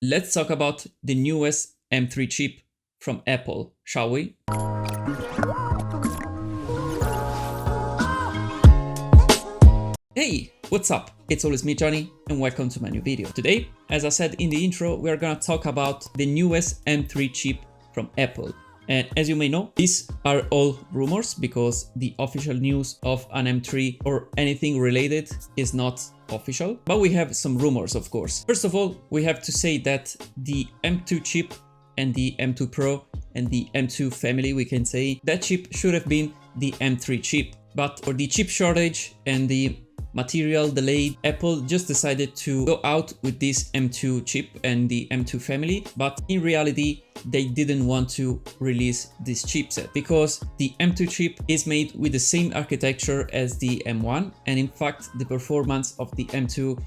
let's talk about the newest M3 chip from Apple, shall we? Hey, what's up? It's always me, Johnny, and welcome to my new video. Today, as I said in the intro, we are gonna talk about the newest M3 chip from Apple. And as you may know, these are all rumors because the official news of an M3 or anything related is not official, but we have some rumors, of course. First of all, we have to say that the M2 chip and the M2 Pro and the M2 family, we can say, that chip should have been the M3 chip. But for the chip shortage and the material delayed, Apple just decided to go out with this M2 chip and the M2 family, but in reality they didn't want to release this chipset because the M2 chip is made with the same architecture as the M1, and in fact the performance of the M2,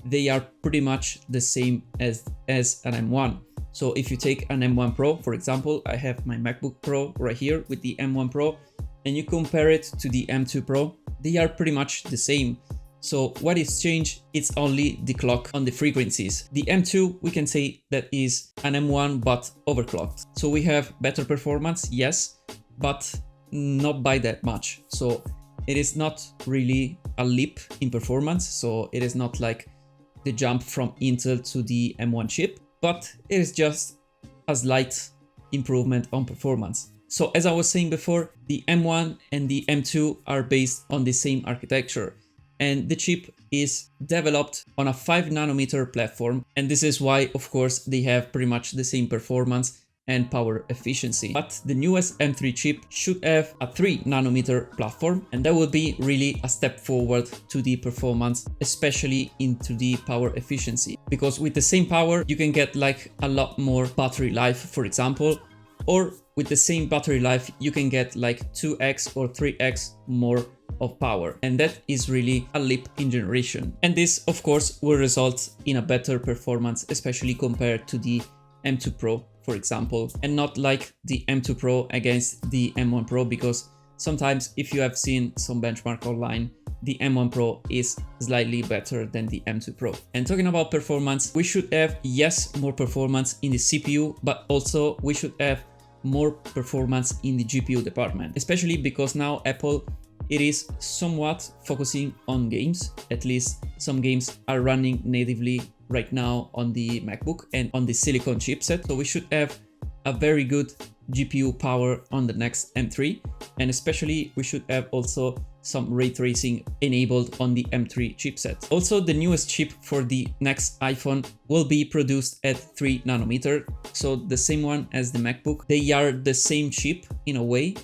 they are pretty much the same as an M1. So if you take an M1 Pro, for example, I have my MacBook Pro right here with the M1 Pro, and you compare it to the M2 Pro, they are pretty much the same. So what is changed? It's only the clock on the frequencies. The M2, we can say that is an M1 but overclocked. So we have better performance, yes, but not by that much. So it is not really a leap in performance. So it is not like the jump from Intel to the M1 chip, but it is just a slight improvement on performance. So as I was saying before, the M1 and the M2 are based on the same architecture, and the chip is developed on a 5nm platform, and this is why, of course, they have pretty much the same performance and power efficiency. But the newest M3 chip should have a 3nm platform, and that would be really a step forward to the performance, especially into the power efficiency, because with the same power you can get like a lot more battery life, for example, or with the same battery life you can get like 2x or 3x more of power, and that is really a leap in generation. And this of course will result in a better performance, especially compared to the M2 Pro, for example, and not like the M2 Pro against the M1 Pro, because sometimes if you have seen some benchmark online, the M1 Pro is slightly better than the M2 Pro. And talking about performance, we should have, yes, more performance in the CPU, but also we should have more performance in the GPU department, especially because now Apple, it is somewhat focusing on games. At least some games are running natively right now on the MacBook and on the Silicon chipset. So we should have a very good GPU power on the next M3, and especially we should have also some ray tracing enabled on the M3 chipset. Also, the newest chip for the next iPhone will be produced at 3nm, so the same one as the MacBook. They are the same chip in a way,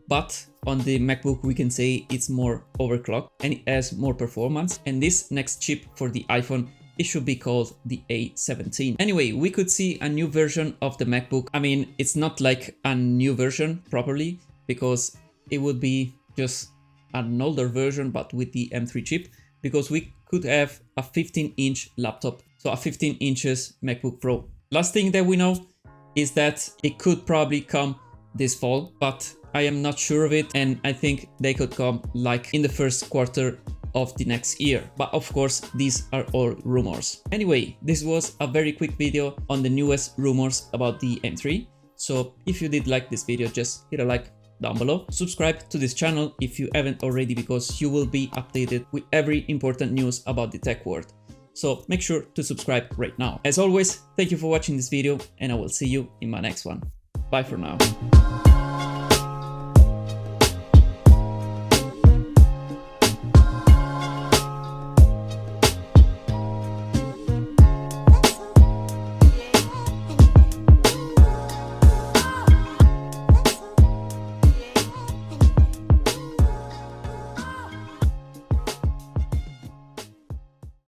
but on the MacBook we can say it's more overclocked and it has more performance. And this next chip for the iPhone, it should be called the A17. Anyway, we could see a new version of the MacBook. I mean, it's not like a new version properly, because it would be just an older version but with the M3 chip, because we could have a 15-inch laptop, so a 15 inches MacBook Pro. Last thing that we know is that it could probably come this fall, but I am not sure of it, and I think they could come like in the first quarter of the next year. But of course, these are all rumors. Anyway, this was a very quick video on the newest rumors about the M3. So if you did like this video, just hit a like down below. Subscribe to this channel if you haven't already, because you will be updated with every important news about the tech world. So make sure to subscribe right now. As always, thank you for watching this video, and I will see you in my next one. Bye for now.